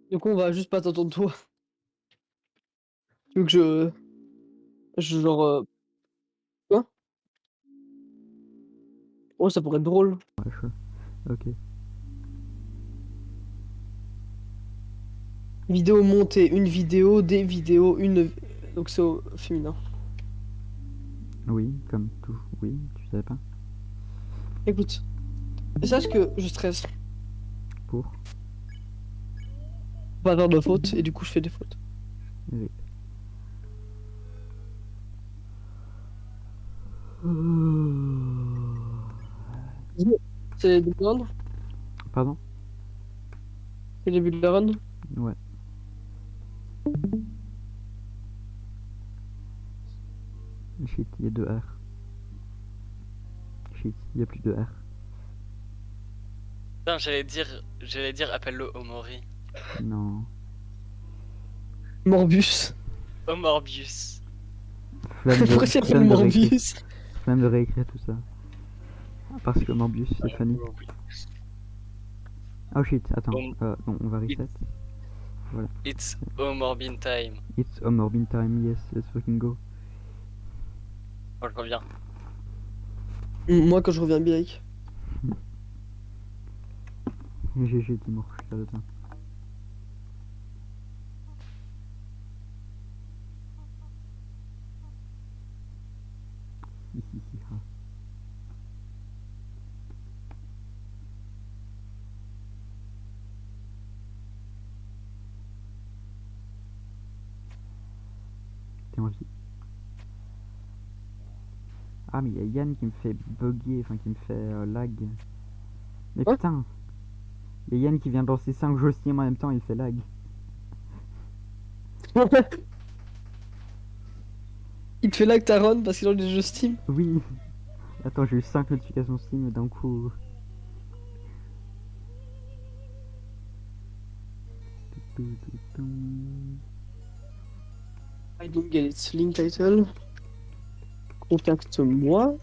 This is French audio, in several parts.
Du coup, on va juste pas t'entendre toi. Tu veux que genre, quoi? Oh, ça pourrait être drôle. Ouais, chaud. Ok. Vidéo montée, une vidéo, des vidéos, une... Donc c'est au féminin. Oui, comme tout. Oui, tu savais pas. Écoute, sache que je stresse. Pour. Faut pas faire de fautes, et du coup, je fais des fautes. Oui. C'est le début de la run? Pardon. C'est le début de la run? Ouais. Shit, il y a 2 R. Shit, il y a plus de R. Putain, j'allais dire appelle-le Omori. Non. Morbus. Omorbius. Pourquoi tu appelles Morbius? Flemme de réécrire tout ça. Parce que Morbius, c'est funny. Oh shit, attends. Om- Non, on va reset. Voilà. It's Omorbin time. It's a Morbin time, yes, let's fucking go. Moi, je reviens. Moi, quand je reviens bien. GG, Timur, je suis fier de toi. Hihihi, ah. T'es en vie. Ah, mais il y a Yann qui me fait bugger, enfin qui me fait lag. Mais Quoi? putain, il y a Yann qui vient de lancer 5 jeux Steam en même temps, il fait lag. Il te fait là que ta run parce qu'il a des jeux Steam. Oui. Attends, j'ai eu 5 notifications Steam d'un coup. I don't get it. Link title. Contacte-moi.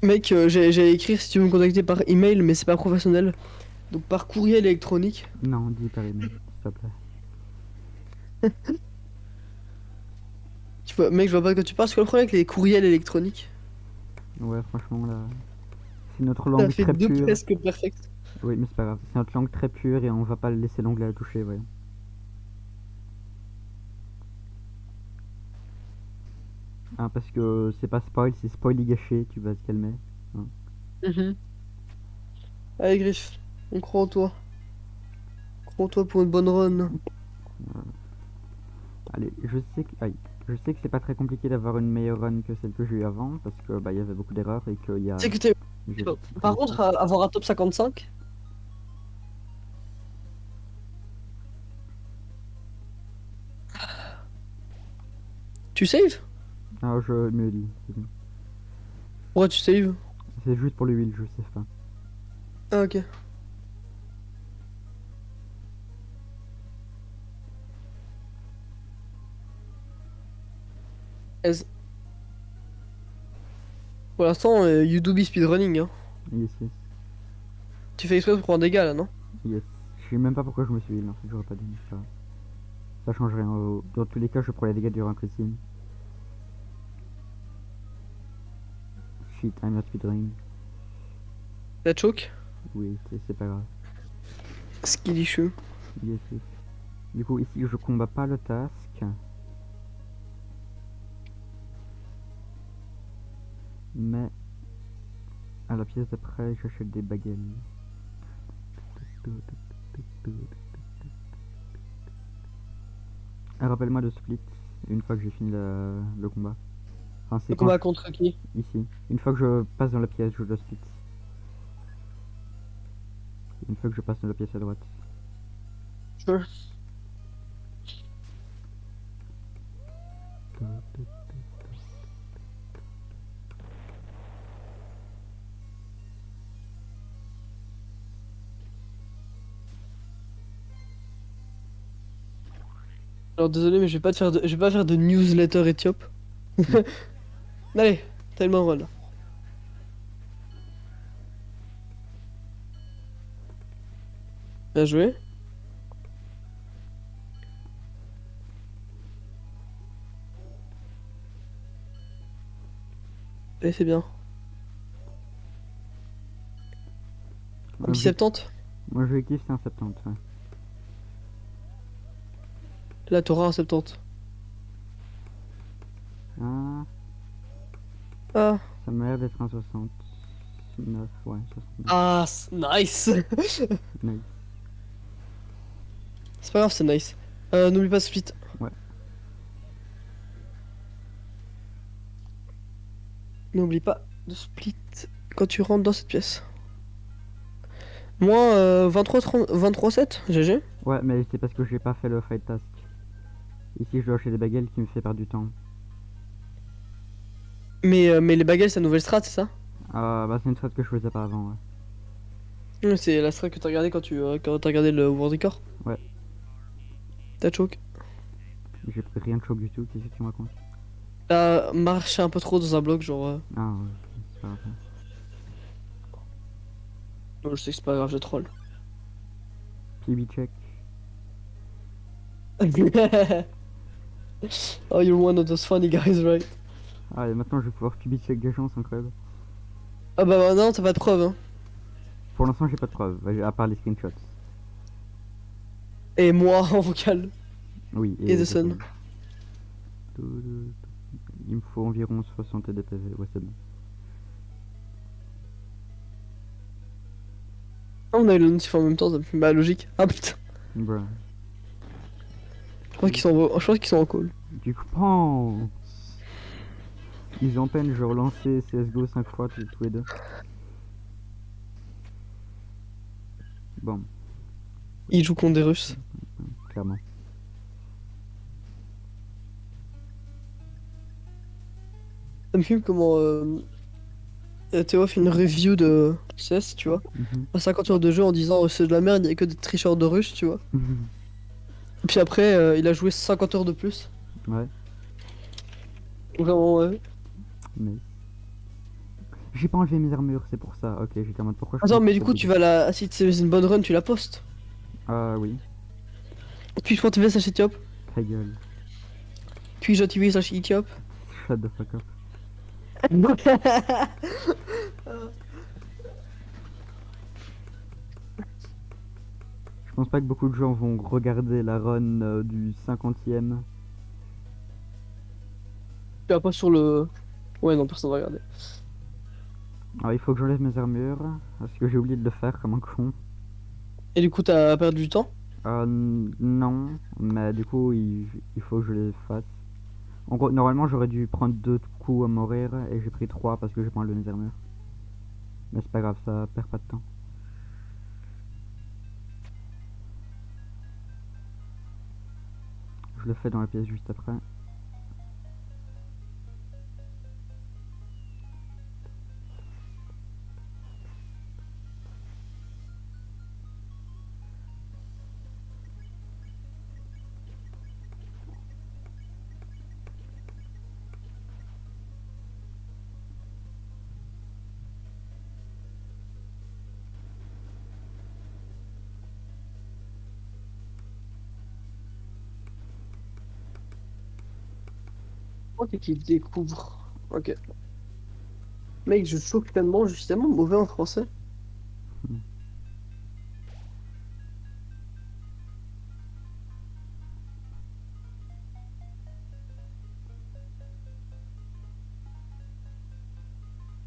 Mec, j'allais écrire si tu veux me contacter par email, mais c'est pas professionnel. Donc par courriel électronique. Non, dis par email, s'il te plaît. Tu vois, mec, je vois pas de quoi tu parles. C'est quoi le problème avec les courriels électroniques? Ouais, franchement, là, c'est notre Ça langue fait très deux pure. presque perfect. Oui, mais c'est pas grave, c'est notre langue très pure et on va pas laisser l'anglais à toucher, voyons. Ah, parce que c'est pas spoil, c'est spoil gâché, tu vas te calmer. Hein. Mhm. Allez, Griff, on croit en toi. On croit en toi pour une bonne run. Voilà. Allez, aïe, je sais que c'est pas très compliqué d'avoir une meilleure run que celle que j'ai eue avant, parce que bah il y avait beaucoup d'erreurs et qu'il y a... Tu sais que t'es... j'ai pris Par du contre, stress. avoir un top 55. Tu save? Ah, je me dis, c'est bon. Pourquoi tu save? C'est juste pour le huile, je sais pas. Ah, ok. Aise. Pour l'instant, Udoubi speedrunning, hein. Yes, yes, Tu fais exprès pour prendre des dégâts là, non? yes. Je sais même pas pourquoi je me suis heal, en fait, j'aurais pas dû, c'est pas grave. Ça change rien, dans tous les cas, je prends les dégâts du rank Christine. Shit, I'm not speedrunning. La choke? Oui, c'est pas grave. Skilly shoe. Yes, yes. Du coup, ici, je combats pas le task. Mais à la pièce d'après, j'achète des baguettes. Ah, rappelle-moi de split une fois que j'ai fini le combat. Enfin, c'est Le quand combat contre qui? ici. Une fois que je passe dans la pièce, je dois split. Une fois que je passe dans la pièce à droite. Sure. Alors désolé, mais je vais pas faire de newsletter éthiope. Allez, tellement run. Bien joué. Et c'est bien. Un Objectif- 70. Mon objectif c'est un 70, ouais. Là, t'auras un 70. Ah, Ah, ça m'a l'air d'être un 69, ouais, 69. ah, nice. Nice. C'est pas grave, c'est nice. N'oublie pas split. Ouais. N'oublie pas de split quand tu rentres dans cette pièce. Moi, 23-7, GG. Ouais, mais c'est parce que j'ai pas fait le fight task. Ici, je dois acheter des baguettes qui me fait perdre du temps. Mais les bagages, c'est la nouvelle strat, c'est ça? Ah, bah c'est une strat que je faisais pas avant, ouais. C'est la strat que t'as regardé quand t'as regardé le World Record. Ouais. T'as choke. J'ai pris rien de choc du tout, qu'est-ce que tu me racontes? T'as marché un peu trop dans un bloc, genre. Ah, ouais, c'est pas grave. Je sais que c'est pas grave, je troll. PB check. Oh, you're one of those funny guys, right? Ah, et maintenant je vais pouvoir PB check des gens, c'est incroyable. Ah bah non, t'as pas de preuve, hein. Pour l'instant, j'ai pas de preuves, à part les screenshots. Et moi, en vocal. Oui, Et The je Sun. sais. Il me faut environ 60 DPV, ouais, c'est bon. Ah, on a eu le notif en même temps, ça me fait bah logique. Ah putain, Bruh. je pense qu'ils sont en call. Du coup, pense. Ils ont peine, je relancé CSGO 5 fois tous les deux. Bon, Ils jouent contre des Russes. clairement. Ça me fume comment Théo fait une review de CS, tu vois, Mhm. à 50 heures de jeu en disant c'est de la merde, il y a que des tricheurs de Russes, tu vois. Et puis après, il a joué 50 heures de plus. Ouais, Vraiment, ouais. mais. J'ai pas enlevé mes armures, c'est pour ça. Ok, j'étais en mode pourquoi je Attends, pense mais que du ça coup, bug. tu vas la. Si c'est une bonne run, tu la postes. Ah oui, Puis je TV slash Ethiop. ta gueule. Puis TV slash Ethiop. Shut the fuck up. Je pense pas que beaucoup de gens vont regarder la run du 50e. Tu vas pas sur le. Ouais, non, personne va regarder. Alors il faut que j'enlève mes armures, parce que j'ai oublié de le faire comme un con. Et du coup, t'as perdu du temps. Non, mais du coup il faut que je les fasse. En gros, normalement j'aurais dû prendre 2 coups à mourir, et j'ai pris 3 parce que j'ai pas enlevé mes armures. Mais c'est pas grave, ça perd pas de temps. Je le fais dans la pièce juste après. Ok, qu'il découvre. Ok. Mec, je choque tellement, je suis tellement mauvais en français.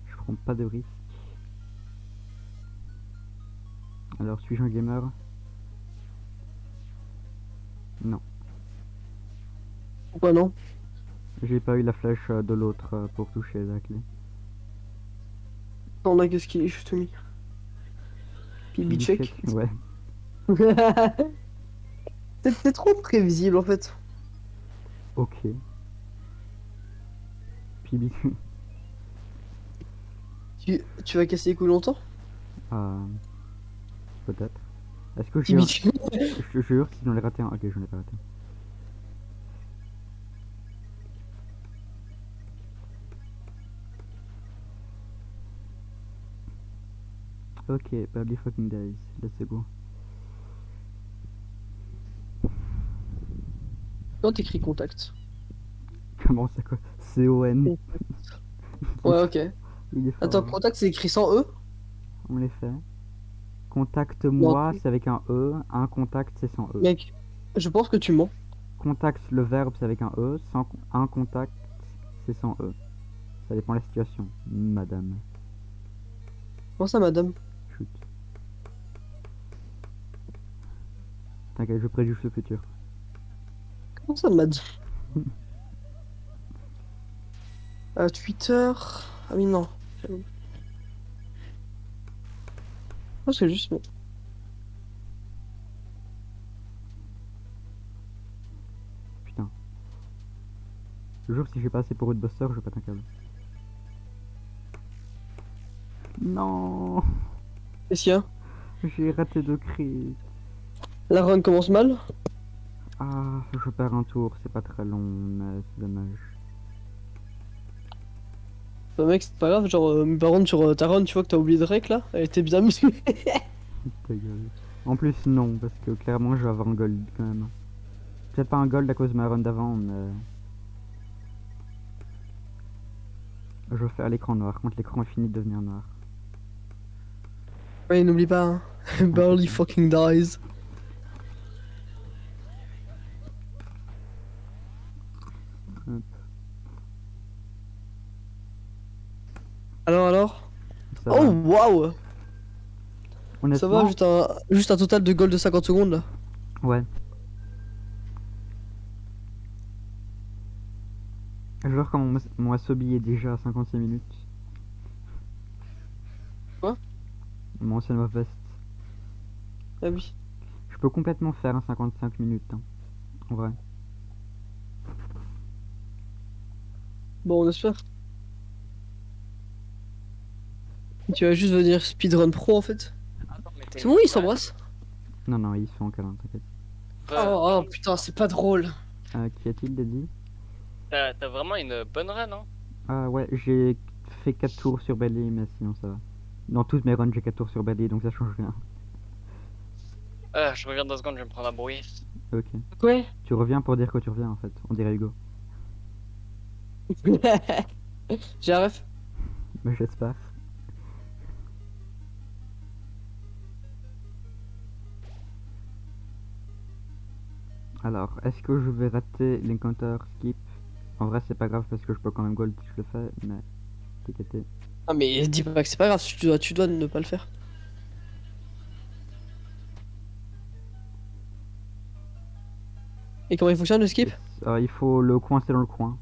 Je prends pas de risque. Alors suis-je un gamer? Non. Pourquoi non? J'ai pas eu la flèche de l'autre pour toucher la clé. Attends, là, qu'est-ce qu'il est juste mis? PB check. Ouais. C'est trop prévisible en fait. Ok. PB. Tu vas casser les couilles longtemps? euh, Peut-être. Est-ce que PB j'ai. check. Je te jure, si j'en ai raté un. Ok, j'en ai pas raté. Ok, Barely Fucking Days, let's go. Quand t'écris contact. Comment ça quoi? C-O-N. Ouais, ok. Il est fort. Attends, hein. contact c'est écrit sans E? On les fait. Non, Contacte-moi, c'est avec un E. Un contact, c'est sans E. mec, je pense que tu mens. Contact, le verbe, c'est avec un E. Un contact, c'est sans E. Ça dépend de la situation, madame. Comment ça, madame? Chut. T'inquiète, je préjuge le futur. Comment ça, madame? Twitter. Ah oui, non. Oh, c'est juste. Putain. Le jour, si j'ai pas assez pour Rootbuster, je pète un câble. Non, Qu'est-ce qu'il y a? j'ai raté 2 cris. La run commence mal. Ah, je perds un tour, c'est pas très long, mais c'est dommage. Bah, mec, c'est pas grave. Genre, par contre, sur ta run, tu vois que t'as oublié de rec là. Elle était bien musclée. Ta gueule. En plus, non, parce que clairement, je vais avoir un gold quand même. Peut-être pas un gold à cause de ma run d'avant, mais. Je vais faire l'écran noir quand l'écran est fini de devenir noir. Ouais, n'oublie pas, hein. Barely fucking dies. Hop. Alors? Ça Oh, va. waouh! Ça Honnêtement, va, juste un total de gold de 50 secondes là. ouais. Je vois comment mon Asobi est déjà à 56 minutes. Quoi? Mon ancien Vest. Ah oui. Je peux complètement faire un 55 minutes, hein. En vrai. Bon, on espère. Tu vas juste venir speedrun pro en fait. Attends, mais t'es C'est bon, ils s'embrassent. Non, non, ils sont en câlin, t'inquiète. Oh, putain, c'est pas drôle. Qu'y a-t-il, Daddy? T'as vraiment une bonne run, hein? Ah ouais, j'ai fait 4 tours sur Belly, mais sinon ça va. Dans toutes mes runs, j'ai 4 tours sur Belly, donc ça change rien. Je reviens 2 secondes, je vais me prendre un bruit. Ok. Ouais. Tu reviens pour dire que tu reviens, en fait. On dirait Hugo. J'ai un ref. Mais j'espère. Alors, est-ce que je vais rater l'encounter skip? En vrai, c'est pas grave parce que je peux quand même gold si je le fais, mais t'inquiète. Ah, mais dis pas que c'est pas grave, tu dois ne pas le faire. Et comment il fonctionne le skip? Il faut le coincer dans le coin.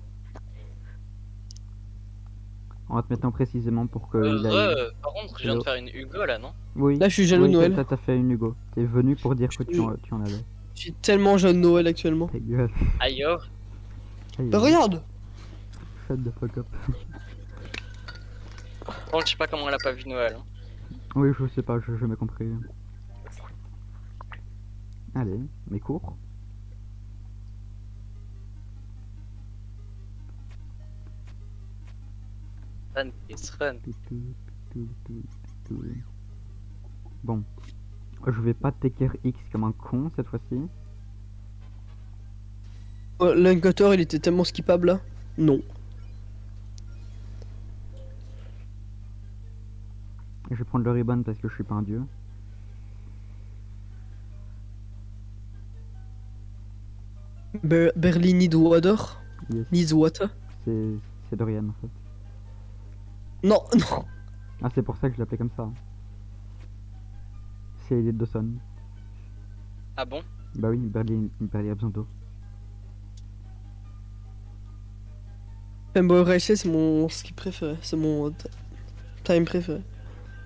En te mettant précisément pour qu'il aille. Par contre, je viens de faire une Hugo là, non? Oui. Là, je suis jaloux de Oui, Noël. t'as fait une Hugo. T'es venu pour dire que Je- tu en avais. Je suis tellement jeune Noël actuellement. Ta gueule. Aïe yo. Aïe, Bah, regarde! Shut the fuck up. Par contre, je sais pas comment elle a pas vu Noël. Hein. Oui, je sais pas, j'ai jamais compris. Allez, mes cours. Run, please, run. Bon, je vais pas take X comme un con cette fois-ci. L'encounter il était tellement skippable là. Non. Je vais prendre le ribbon parce que je suis pas un dieu. Barely need water. Yes, Needs water. c'est Dorian en fait. Non, non. Ah, c'est pour ça que je l'appelais comme ça. C'est Elliot Dawson. Ah bon? Bah oui, Barely a besoin d'eau. Fanboy Race c'est mon skip préféré. C'est mon time préféré.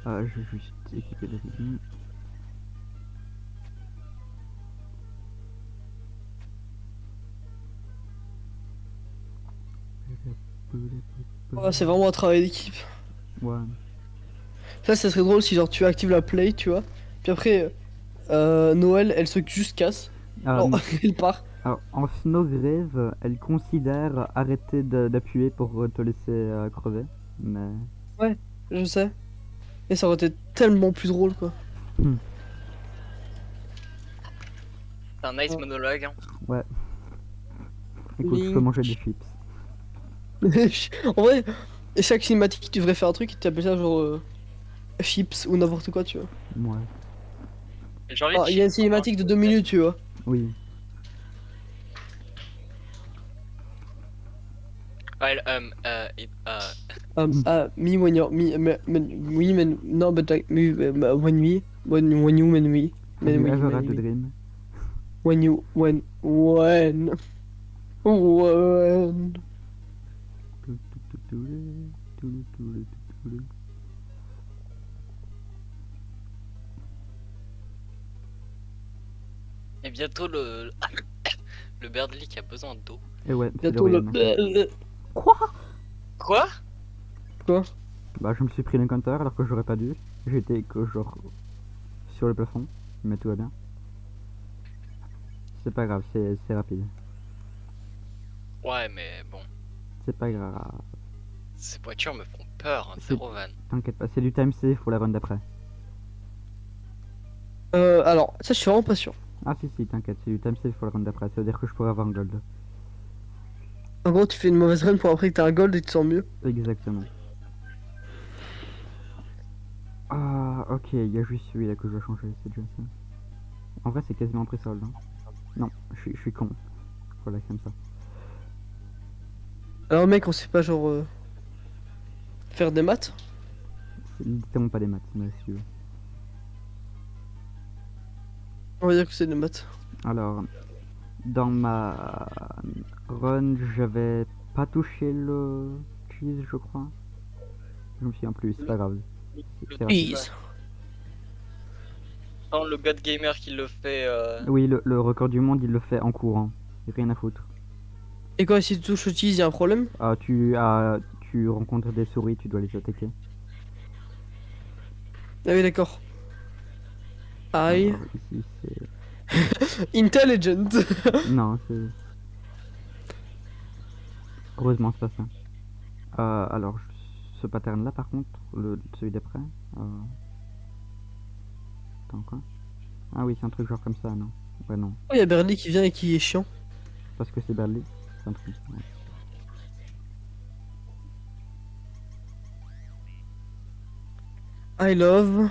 Ah, je vais juste équiper le ribbon. Oh, c'est vraiment un travail d'équipe. Ouais. Ça serait drôle si genre tu actives la play, tu vois. Puis après, Noël, elle se juste casse. Non, elle part. Alors, en Snowgrave, elle considère arrêter d'appuyer pour te laisser crever. Mais. Je sais. Et ça aurait été tellement plus drôle quoi. C'est un nice Oh. monologue. Hein. Ouais. Écoute, je peux Link. manger des chips. En vrai, chaque cinématique, tu devrais faire un truc et t'appelles ça genre chips ou n'importe quoi, tu vois. Ouais. J'ai envie Ah, de il y a une chier pendant cinématique de que- 2 minutes, tu vois. Oui. Ouais, Me when you're we when no but like me when we when you when we Have you ever when had a we dream? when you when Et bientôt le Birdly qui a besoin d'eau. Et ouais, c'est bientôt Dorian. Quoi? Quoi? quoi. Bah, je me suis pris l'encounter alors que j'aurais pas dû. J'étais que genre sur le plafond, mais tout va bien. C'est pas grave, c'est rapide. Ouais, mais bon. C'est pas grave. Ces voitures me font peur, hein, C'est- zéro van. T'inquiète pas, c'est du time save pour la run d'après. Alors ça je suis vraiment pas sûr. Ah si, t'inquiète, c'est du time save pour la run d'après. Ça veut dire que je pourrais avoir un gold. En gros tu fais une mauvaise run pour après que t'as un gold et tu te sens mieux. Exactement. Ah, ok, il y a juste celui-là que je dois changer, c'est déjà ça. En vrai, c'est quasiment pris solde. Hein. Non, je suis con. Voilà, comme ça. Alors mec on sait pas genre faire des maths. C'est littéralement pas des maths, mais si tu veux. On va dire que c'est des maths. Alors, dans ma run, j'avais pas touché le cheese, je crois. Je me souviens plus, c'est pas grave. C'est rapide. Please. Quand le God Gamer qui le fait. Oui, le record du monde, il le fait en courant. Rien à foutre. Et quoi si tu touches au cheese y a un problème? Ah, tu rencontres des souris, tu dois les attaquer. Ah oui d'accord. Aïe. Alors, ici, c'est... Intelligent. Non, c'est... Heureusement, c'est pas ça. Alors, ce pattern là, par contre, celui d'après... Attends, quoi? Ah oui, c'est un truc genre comme ça, non? Ouais, non. Oh y a Berly qui vient et qui est chiant. Parce que c'est Berly. C'est un truc... ouais. I love.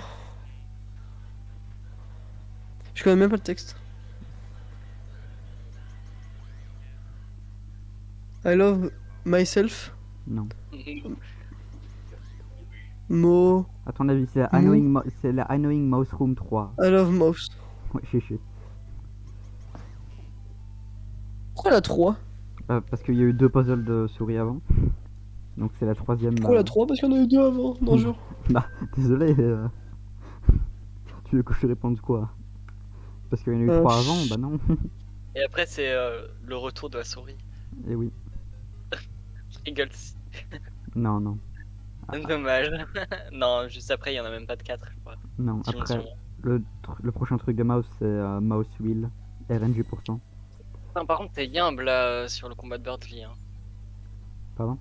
Je connais même pas le texte. I love myself. Non. Mo. À ton avis, c'est la c'est la Annoying Mouse Room 3. I love mouse. Ouais, chichi. Pourquoi la 3? Parce qu'il y a eu 2 puzzles de souris avant. Donc c'est la troisième... Pourquoi la 3? Parce qu'il y en a eu 2 avant. Non, jure. Bah, désolé. Tu veux que je te réponde quoi? Parce qu'il y en a eu 3 avant? Bah non. Et après, c'est le retour de la souris. Et oui. Je rigole. Non, non. Dommage. Non, juste après, il y en a même pas de 4, je crois. Non, Si je me après, souviens. le prochain truc de mouse, c'est mouse wheel, RNG%. Enfin, par contre, t'es humble là sur le combat de Birdly. Hein. Pardon?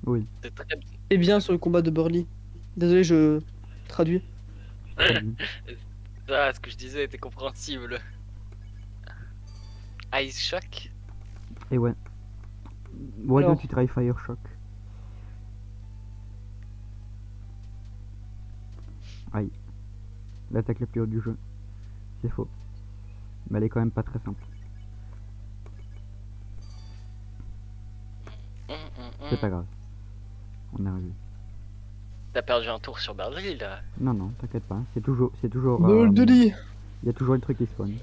Oui. C'est très bien. Et bien sur le combat de Burly. Désolé, je traduis. Ah, ce que je disais était compréhensible. Ice Shock. Et ouais. Why Alors. don't you try Fire Shock? Aïe. L'attaque la plus haute du jeu. C'est faux. Mais elle est quand même pas très simple. C'est pas grave. On a revu. T'as perdu un tour sur Birdly là. Non, non, t'inquiète pas. C'est toujours... Bol de lit. Il y a toujours le truc qui spawn.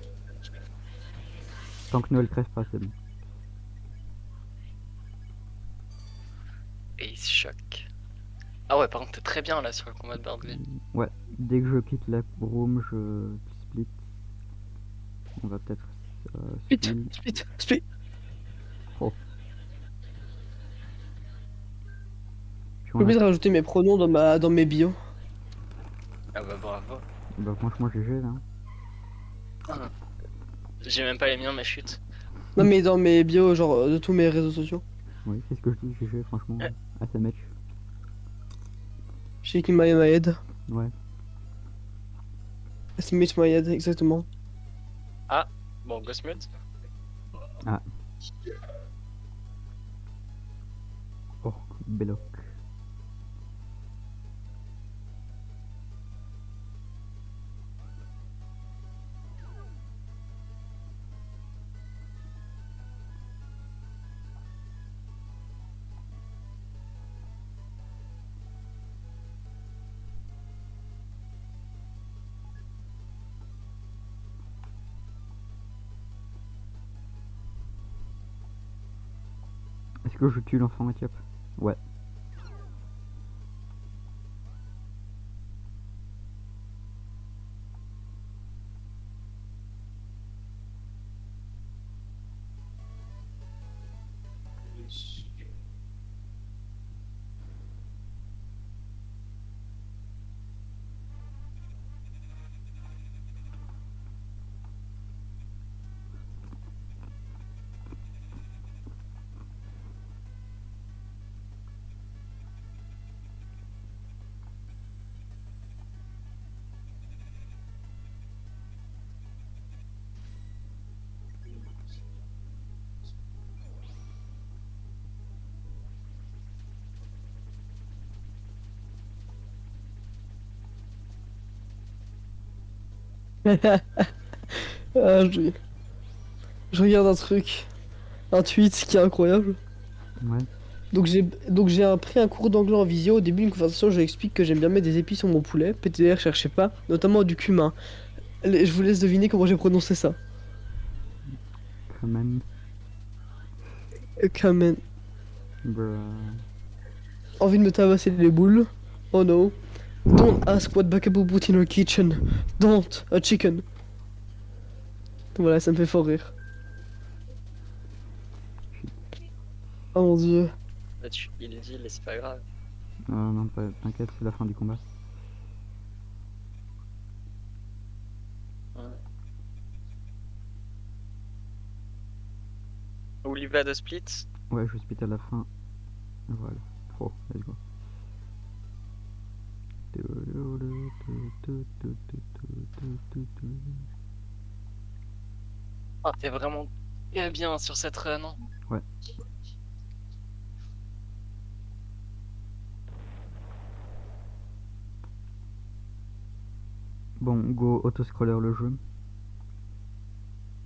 Tant que Noël crève pas, c'est bon. Ice Shock. Ah ouais, par contre, t'es très bien là sur le combat de Birdly. Ouais, dès que je quitte la room, je split. On va peut-être... Split, split, split. Puis J'ai on a... oublié de rajouter mes pronoms dans mes bios. Ah bah bravo. Bah franchement, GG là. J'ai même pas les miens, mais chute. Non mais dans mes bios genre de tous mes réseaux sociaux. Oui, c'est ce que je dis, GG, franchement. À ce match. Shaking my head. Ouais. Estimate my head, exactement. Bon, Ghost Mode. Oh, Belloc. Est-ce que je tue l'enfant Éthiopie? Ouais. Ah, je regarde un tweet qui est incroyable. Ouais. Donc j'ai pris un cours d'anglais en visio. Au début d'une conversation, je lui explique que j'aime bien mettre des épices sur mon poulet. PTR, cherchez pas, notamment du cumin. Je vous laisse deviner comment j'ai prononcé ça. Quand même. Kamen. Bruh. Envie de me tabasser les boules. Oh no. Don't ask what Bakabu put in her kitchen. Don't. A chicken. Voilà, ça me fait fort rire. Oh mon dieu. Là, il est dit, mais c'est pas grave. Non, t'inquiète, c'est la fin du combat. Oliva de Split. Ouais, je split à la fin. Voilà. Oh, let's go. Ah, t'es vraiment très bien sur cette run. Hein. Ouais. Bon, go autoscroller le jeu.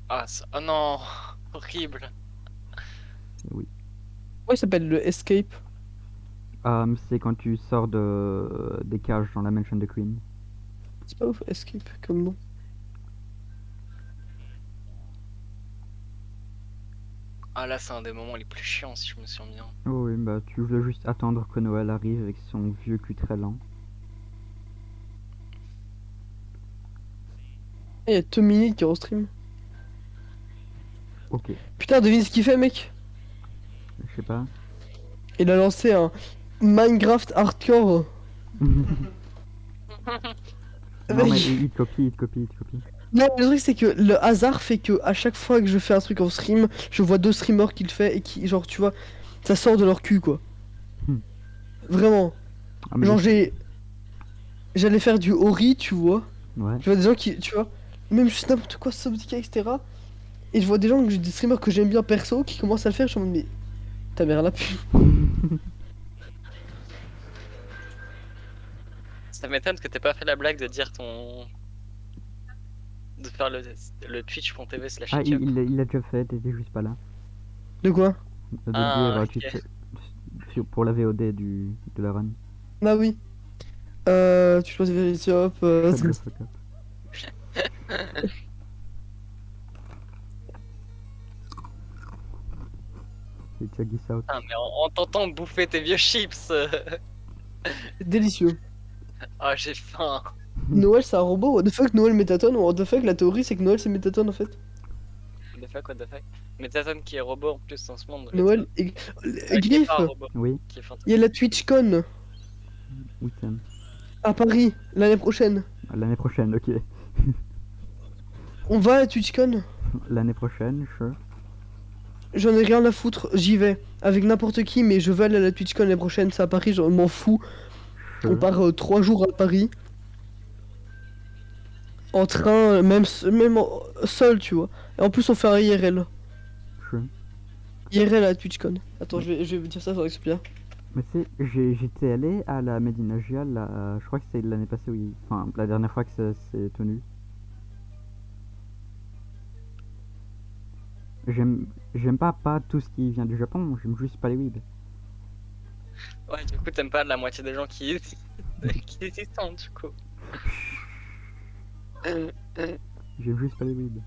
Ah, oh non, horrible. Oui. Pourquoi il s'appelle le Escape? C'est quand tu sors des cages dans la mansion de Queen. C'est pas ouf, Escape comme nom. Ah là, c'est un des moments les plus chiants si je me souviens bien. Oh oui, bah tu veux juste attendre que Noël arrive avec son vieux cul très lent. Il y a Tomini qui est en stream. Ok, Putain, devine ce qu'il fait, mec. je sais pas. Il a lancé un Minecraft hardcore. Non mais Mec. il te copie, il te copie, il te copie. Non, le truc c'est que le hasard fait que à chaque fois que je fais un truc en stream, je vois deux streamers qui le fait et qui, genre, tu vois, ça sort de leur cul, quoi. Hmm. Vraiment. Ah, mais Genre, j'allais faire du Ori, tu vois. ouais. Je vois des gens qui, tu vois, même juste n'importe quoi, Subnautica, etc. Et je vois des gens, des streamers que j'aime bien perso, qui commencent à le faire. Je suis en mode, mais ta mère la pue. Ça m'étonne que t'aies pas fait la blague de dire ton. De faire le twitch.tv/. Ah, il l'a déjà fait, t'étais juste pas là. De quoi? De Ah, dire, ok. tu sais, pour la VOD de la run. Ah oui. Tu choisis Verity Hop. Shut the fuck up. C'est Chuggy South. Ah, mais en t'entendant bouffer tes vieux chips. Délicieux. Ah, j'ai faim. Noël c'est un robot, what the fuck Noël Métatone, what the fuck la théorie c'est que Noël c'est Métatone en fait. What the fuck. Métatone qui est robot en plus dans ce monde. Noël et... Qui est Griff, pas un robot, Oui, qui est fantastique. il y a la TwitchCon oui, Sam. à Paris l'année prochaine. L'année prochaine, ok. On va à la TwitchCon. L'année prochaine, sure. J'en ai rien à foutre, j'y vais. Avec n'importe qui, mais je veux aller à la TwitchCon l'année prochaine, c'est à Paris, je m'en fous. On Sure. part 3 jours à Paris. en train, seul, tu vois. Et en plus, on fait un IRL. Je... IRL à TwitchCon. Attends, je vais vous dire ça sur Expia. Mais tu sais, j'étais allé à la Medina Gial, là, je crois que c'est l'année passée, oui. Enfin, la dernière fois que ça s'est tenu. J'aime pas tout ce qui vient du Japon, j'aime juste pas les weebs. Ouais, du coup, t'aimes pas la moitié des gens qui, qui y sont, du coup. J'aime juste pas les weebs.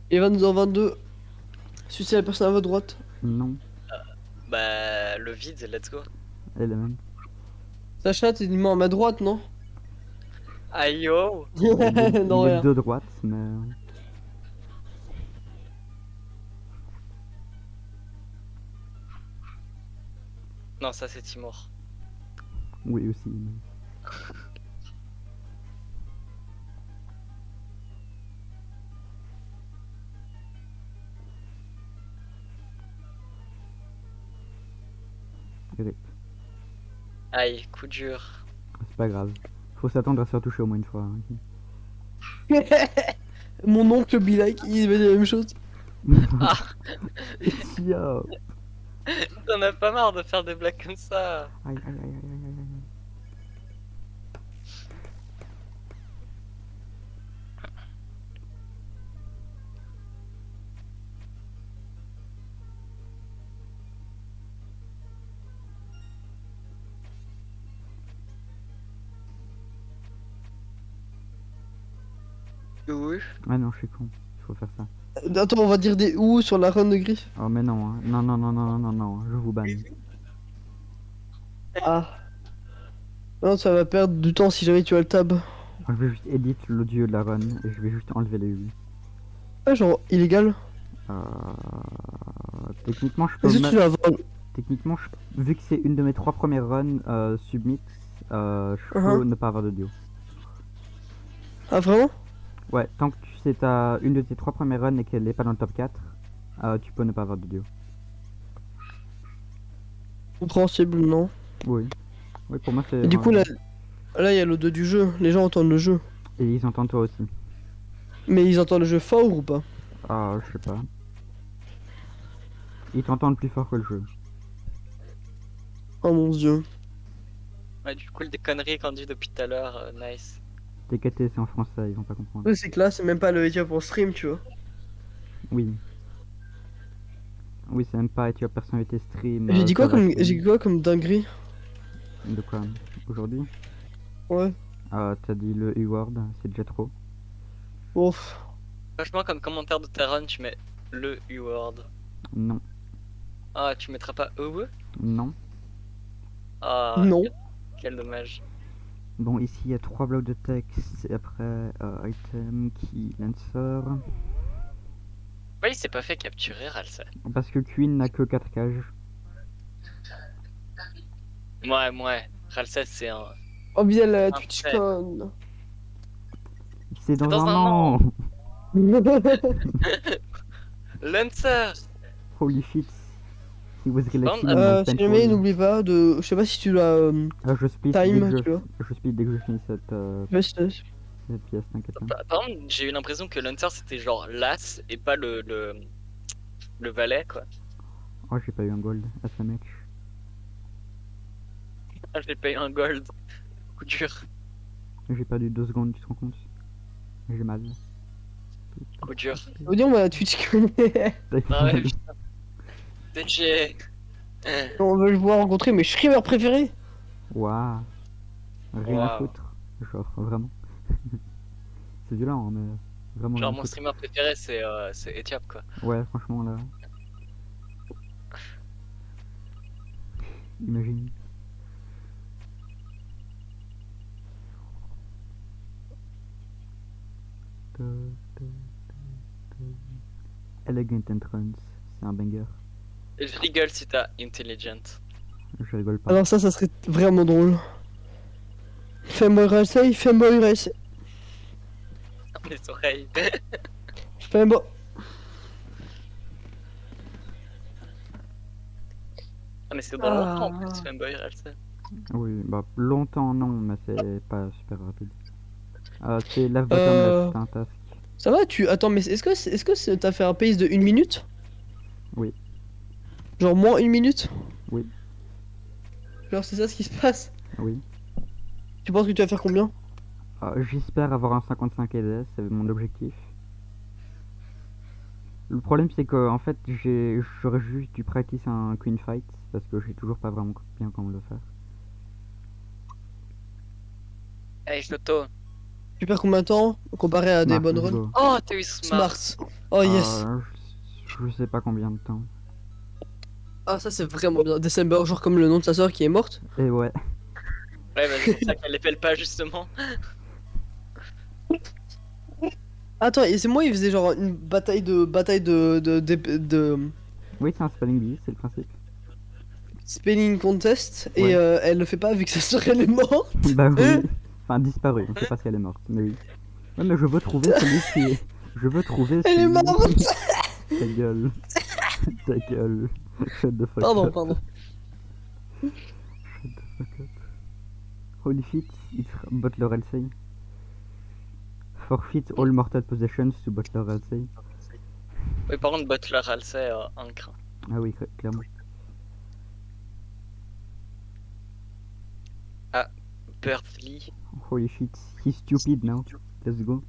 Evan dans 22. Sucez la personne à votre droite. Non, Bah, le vide, let's go. elle est même. Sacha, t'es à ma droite, non? Aïe yo! Il Non, est rien. de droite, mais... Non, ça c'est Timor. Oui, aussi. Mais... Rip. Aïe, coup dur. C'est pas grave. Faut s'attendre à se faire toucher au moins une fois. Hein. Mon oncle Be Like, il m'a dit la même chose. Ah, Yo. t'en as pas marre de faire des blagues comme ça. Aïe, aïe, aïe, aïe, aïe, aïe. Oui. Ah non, je suis con. Il faut faire ça. Attends, on va dire des ou sur la run de Griff. Oh mais non, hein. Non, non, non, non, non, non, non, je vous banne. Ah. Non, ça va perdre du temps si jamais tu as le tab. Je vais juste edit l'audio de la run et je vais juste enlever les U. Ah, genre, illégal. Euh... Techniquement, je peux... Est-ce que tu vas avoir... Techniquement, vu que c'est une de mes 3 premières runs submit, je peux Uh-huh. ne pas avoir d'audio. Ah, vraiment? Ouais, tant que c'est une de tes 3 premières runs et qu'elle est pas dans le top 4, tu peux ne pas avoir d'audio. Compréhensible, non. Oui. Oui, pour moi c'est... Et du coup, vraiment- là, il y a l'audio du jeu. Les gens entendent le jeu. Et ils entendent toi aussi. Mais ils entendent le jeu fort ou pas? Ah, je sais pas. Ils t'entendent plus fort que le jeu. Oh mon dieu. Ouais, du coup, des conneries qu'on dit depuis tout à l'heure, nice. TKT c'est en français, ils vont pas comprendre. Ouais, c'est que là, c'est même pas le Ethiop pour stream, tu vois. Oui. Oui, c'est même pas être your personnalité stream. J'ai dit quoi ça va comme... stream. J'ai dit quoi comme dinguerie? De quoi? Aujourd'hui? Ouais. T'as dit le E-word, c'est déjà trop. Ouf. Franchement, comme commentaire de ta run, tu mets le U-word. Non. Ah, tu mettras pas EW? Non. Ah, Non. quel dommage. Bon, ici il y a 3 blocs de texte et après item, key, lancer. Ouais, il s'est pas fait capturer, Ralsa. Parce que Queen n'a que 4 cages. Ouais, Ralsa, c'est un. Oh bien la Un TwitchCon. C'est dans dans un un an. an. Lancer! Holy shit. He was relaxing Attends, on Si jamais painful. n'oublie pas de... Je sais pas si tu dois... Je split time, tu vois. je split dès que je finis cette pièce, t'inquiète pas. par contre, j'ai eu l'impression que Lancer c'était genre l'as et pas le valet, quoi. Oh, j'ai pas eu un gold à ce match. Ah, j'ai payé un gold. Coup dur. J'ai perdu 2 secondes, tu te rends compte? J'ai mal. Coup dur. Faut dire moi la TwitchCon. Ah ouais, putain. TG. On veut le voir rencontrer mes streamers préférés. Waouh. Rien à Waouh. foutre. Genre, vraiment. C'est violent, hein, mais vraiment rien Genre à mon foutre. streamer préféré c'est Etiop, quoi. Ouais, franchement, là. Imagine. Elegant Entrance, c'est un banger. Je rigole si t'as intelligent. Je rigole pas. Alors ça serait vraiment drôle. Fais-moi essayer, fais-moi essayer. Les oreilles. Fais-moi... Ah mais c'est dans longtemps en plus, Fanboy Ralsa. Oui, bah longtemps non, mais c'est pas super rapide. C'est left bottom Euh, left, un task. Ça va, tu... Attends, mais est-ce que t'as fait un pace de 1 minute? Oui. Genre moins 1 minute? Oui. Genre c'est ça ce qui se passe? Oui. Tu penses que tu vas faire combien? J'espère avoir un 55 LS, c'est mon objectif. Le problème c'est que en fait j'aurais juste dû practice un Queen Fight parce que j'ai toujours pas vraiment bien comment le faire. Hey, Floto. Tu perds combien de temps comparé à des Smart, bonnes let's runs? go. Oh, t'as eu Smart. Smart. Oh yes. Je sais pas combien de temps. Ah ça c'est vraiment bien. December, genre comme le nom de sa soeur qui est morte. Et ouais. Ouais, bah, c'est pour ça qu'elle l'appelle pas justement. Attends, et c'est moi il faisait genre une bataille de Oui, c'est un spelling bee, c'est le principe. spelling contest et Ouais. elle le fait pas vu que sa soeur elle est morte. Bah oui. Enfin, disparu, on sait pas si elle est morte, mais oui. Ouais, mais je veux trouver celui qui est. Je veux trouver Elle est celui. morte. Ta gueule. Ta gueule. Shut the fuck Pardon, up. pardon. Shut the fuck up. Holy shit, it's Butler Elsey. Forfeit all mortal possessions to Butler Elsey. Oui, par contre, Butler Halsey un crin. Ah oui, clairement. Berthley. Holy shit, he's stupid now. Let's go.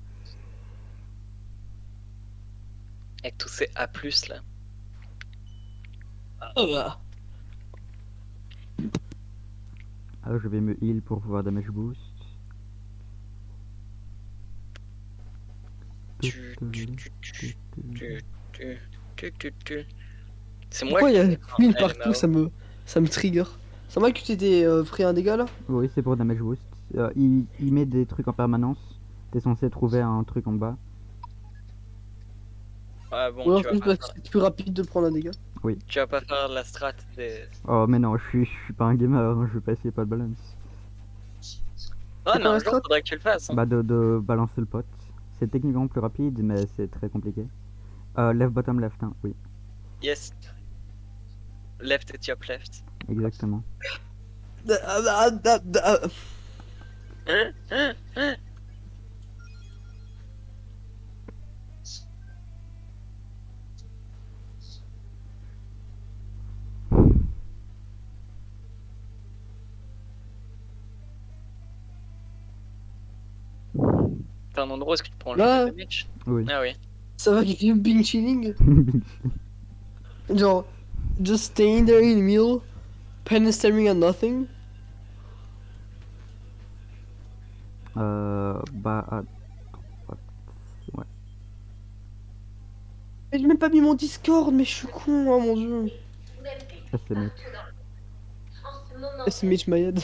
Avec tous ces A là. Oh bah. Alors je vais me heal pour pouvoir damage boost. Tu. C'est moi Pourquoi il y a qui. mille Elle est partout, ça me trigger. C'est moi que tu t'étais pris un dégât là? Oui, c'est pour damage boost. Il met des trucs en permanence. T'es censé trouver un truc en bas. Ouais, bon, Ou alors tu vas juste pas parce que faire... c'est plus rapide de prendre un dégât. tu vas pas faire la strat des. Oh mais non, je suis pas un gamer, hein, je vais pas essayer pas de balance. Ah, C'est mais quoi un la jour, strat? faudrait que tu le fasses. Hein. Bah de balancer le pot. C'est techniquement plus rapide, mais c'est très compliqué. Left bottom left, hein, oui, Yes. Left et top left. exactement. Hein? Hein? Hein? T'as un endroit où est-ce que tu prends le Là. jeu de damage? Oui. Ah oui. Ça va qu'il y ait Bing chilling? Genre, just staying there in the middle, pen and staring at nothing. Bah à droite. Ouais. Mais j'ai même pas mis mon Discord, mais je suis con, oh mon dieu. Ça c'est mec. C'est Mitch Mayad.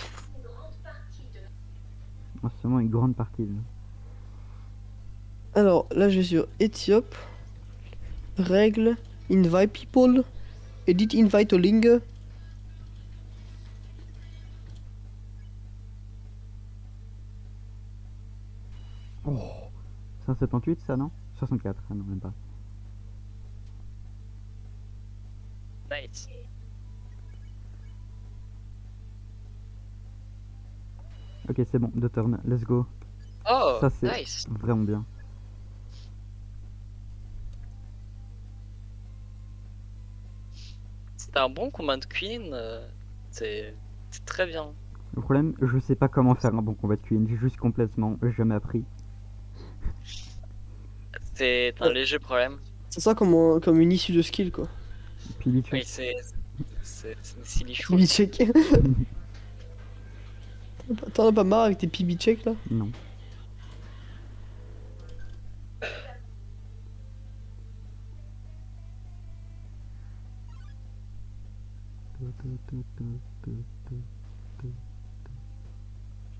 En ce moment une grande partie. Là. Alors, là je vais sur Ethiop, règles, invite people, edit invite au link. Oh. 178 ça non 64, ah non même pas. Nice. Ok c'est bon, 2 turns, let's go. Oh, Ça c'est nice. vraiment bien. C'était un bon combat de Queen. C'est très bien. Le problème, je sais pas comment faire un bon combat de Queen, j'ai juste complètement jamais appris. C'est un léger problème. C'est ça comme une issue de skill quoi. PB Oui, check. c'est une silly chose. PB check. T'en as pas marre avec tes PB check là? Non.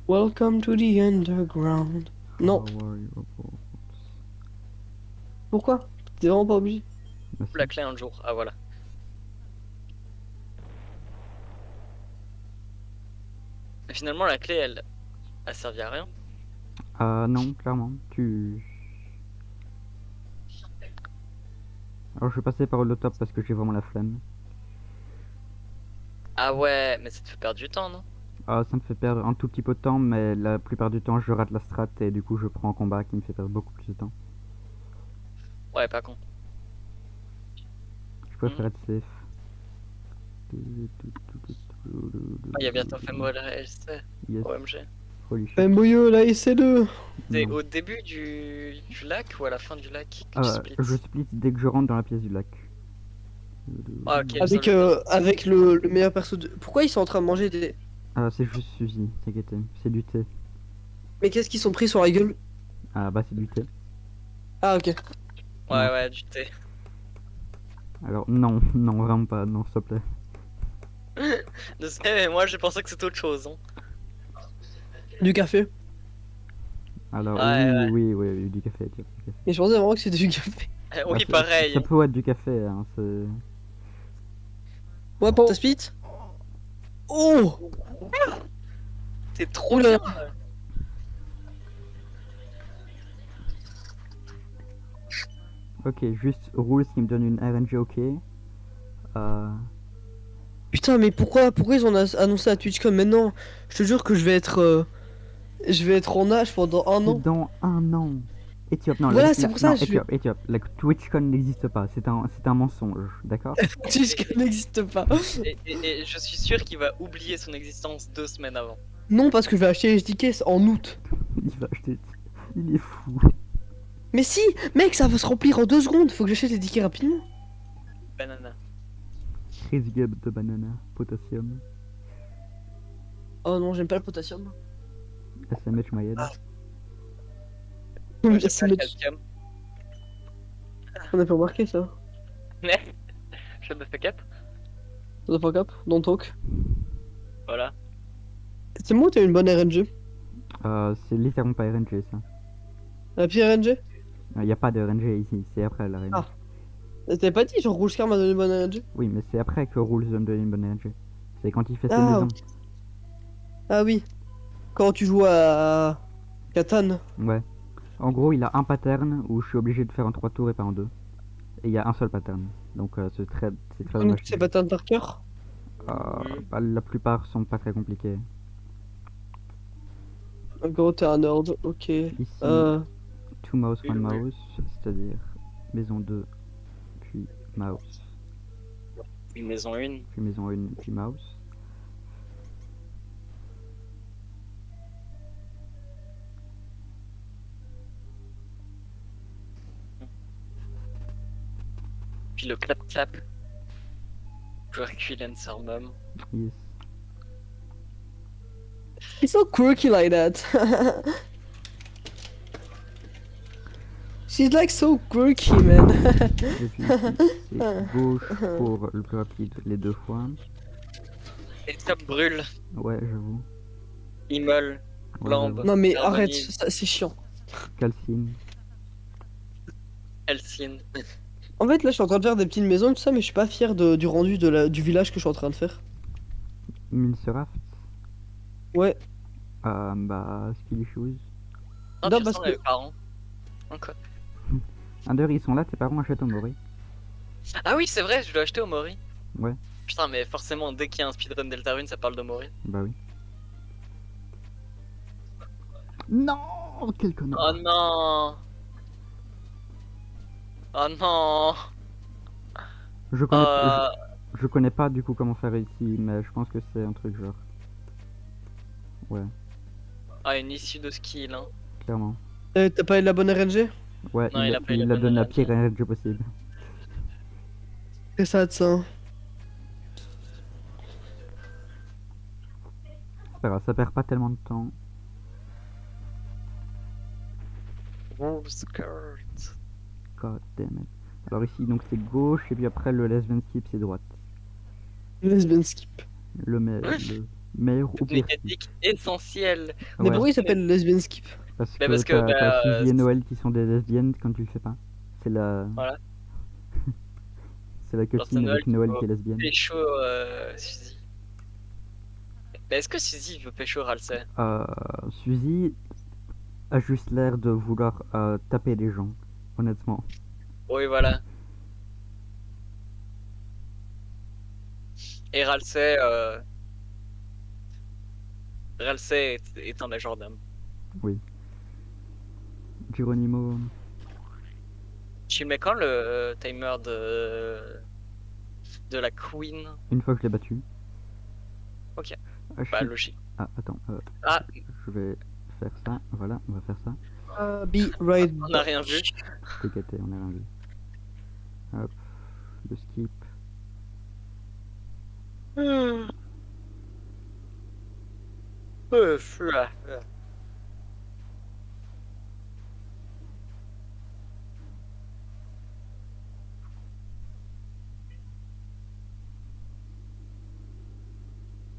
Welcome to the underground. Non, Power reports. pourquoi? T'es vraiment pas obligé. Bah, si. La clé un jour. Ah voilà. Mais finalement, la clé, elle servi à rien. Non, clairement. Alors je vais passer par le top parce que j'ai vraiment la flemme. Ah ouais, mais ça te fait perdre du temps, non? Ça me fait perdre un tout petit peu de temps, mais la plupart du temps je rate la strat et du coup je prends un combat qui me fait perdre beaucoup plus de temps. Ouais, pas con. Je préfère Mhm. être safe. Ah, il y a bientôt Femwell LC. Yes, OMG. holy shit. Mboyo, là, essaie-le. C'est Non. au début du lac ou à la fin du lac que tu splits? Je split dès que je rentre dans la pièce du lac. Ah, ok, Avec, avec le meilleur perso de... Pourquoi ils sont en train de manger des... Ah, c'est juste Suzy, t'inquiète, c'est du thé. Mais qu'est-ce qu'ils sont pris sur la gueule? Ah bah c'est du thé. Ah, ok. Ouais, ouais, du thé. Alors non, non, vraiment pas, non, s'il te plaît. Je sais, mais moi j'ai pensé que c'était autre chose. Hein. Du café. Alors Ouais, ouais. oui, du café, du café. Et je pensais vraiment que c'était du café. Oui, ça- pareil. Ça peut être du café, hein, c'est... Ouais, pour ta split. Oh! C'est trop Oula. bien. Ok, juste Rules qui me donne une RNG, ok. Putain, mais pourquoi ils ont annoncé à TwitchCon maintenant? Je te jure que je vais être en âge pendant un C'est an. dans un an. Éthiopie, non, Voilà, c'est pour ça, non, je vais... Éthiopie. La TwitchCon n'existe pas, c'est un mensonge, d'accord? TwitchCon n'existe pas. Et je suis sûr qu'il va oublier son existence 2 semaines avant. Non, parce que je vais acheter les tickets en août. Il va acheter... Il est fou. Mais si, mec, ça va se remplir en 2 secondes. Faut que j'achète les tickets rapidement. Banana. Crazy Gab de banana, potassium, Oh non, j'aime pas le potassium. SMH my head. Moi, j'aime pas C'est le le- calcium. On a pas remarqué ça. Je me fais cap. The fuck up, don't talk. Voilà. C'est moi ou t'as une bonne RNG? C'est littéralement pas RNG ça. La pire RNG? Il n'y a pas de RNG ici, c'est après la RNG. Ah. T'avais pas dit genre Rouge Scar m'a donné une bonne RNG? Oui, mais c'est après que Rules me donne une bonne RNG. C'est quand il fait ses Ah, maisons. ok. Ah oui. Quand tu joues à Catan. Ouais. En gros, il a un pattern où je suis obligé de faire en 3 tours et pas en 2. Et il y a un seul pattern. Donc c'est très Connais vache. ces patterns par cœur? Bah, la plupart sont pas très compliqués. Gros, t'es un nerd, ok. Ici, Euh... 2 mouse, 1 Oui. mouse, c'est-à-dire maison 2, puis mouse, Une maison 1. puis maison 1, puis mouse. Puis le clap-clap. Joueur Quill Mum. Yes. He's so quirky like that. She's like so quirky, man. Et puis ici, c'est gauche pour le plus rapide les 2 fois. Et top brûle. Ouais, j'avoue. Immole. Ouais, Lambe. j'avoue. Non mais Harmonie. arrête, c'est chiant. Calcine. Elcine. En fait là je suis en train de faire des petites maisons et tout ça mais je suis pas fier du rendu du village que je suis en train de faire. Minseraft. Ouais. Bah, Skilly Shoes. Non, Non, tu parce sens que- les parents. Encore. D'ailleurs, ils sont là, tes parents achètent au Mori. Ah oui, c'est vrai, je l'ai acheté au Mori. Ouais. Putain, mais forcément, dès qu'il y a un speedrun Deltarune, ça parle de Mori. Bah oui. Non, quel connard. Oh non. Oh non. Je connais, Euh... je connais pas du coup comment faire ici, mais je pense que c'est un truc genre. Ouais, Ah, une issue de skill, hein. clairement. T'as pas eu la bonne RNG? Ouais, Non, il a pas eu la il a bonne donné la RNG. pire RNG possible. C'est ça de ça. C'est pas grave, ça perd pas tellement de temps. Wolf skirt. God damn it. Alors ici, donc c'est gauche, et puis après le lesbian skip, c'est droite. Lesbian skip. Le meilleur ou pire skip. Mécanique essentielle. Mais Ouais, pourquoi il s'appelle lesbian skip? parce Mais que parce que, t'as Suzy et c'est- Noël qui sont des lesbiennes quand tu le fais pas. C'est la... Voilà. c'est la Alors, c'est copine Noël avec qui Noël va qui est lesbienne. Pécho Suzy. Mais est-ce que Suzy veut pécho Ralsei? Suzy a juste l'air de vouloir taper les gens, honnêtement. Oui, voilà. Et Ralsei, Ralsei est un major d'âme. Geronimo. Tu mets quand le timer de la Queen? Une fois que je l'ai battu. Ok. Ah, Bah, shit. logique. Ah, attends. Ah, Je vais faire ça. Voilà, on va faire ça. Be right on n'a rien vu. TKT, on a rien vu. Hop. Le skip. Ah.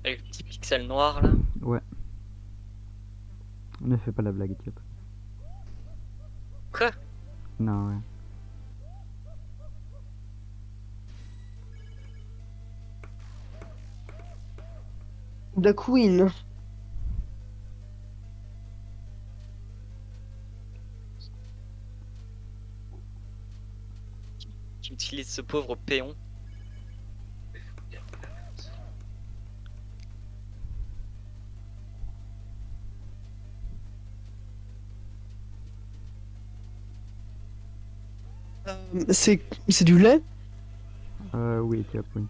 Avec le petit pixel noir là. Ouais. Ne fais pas la blague, Éthiopie. Quoi? Non, ouais. The Queen. Qui utilise ce pauvre péon. C'est du lait? Oui, Éthiopie, oui.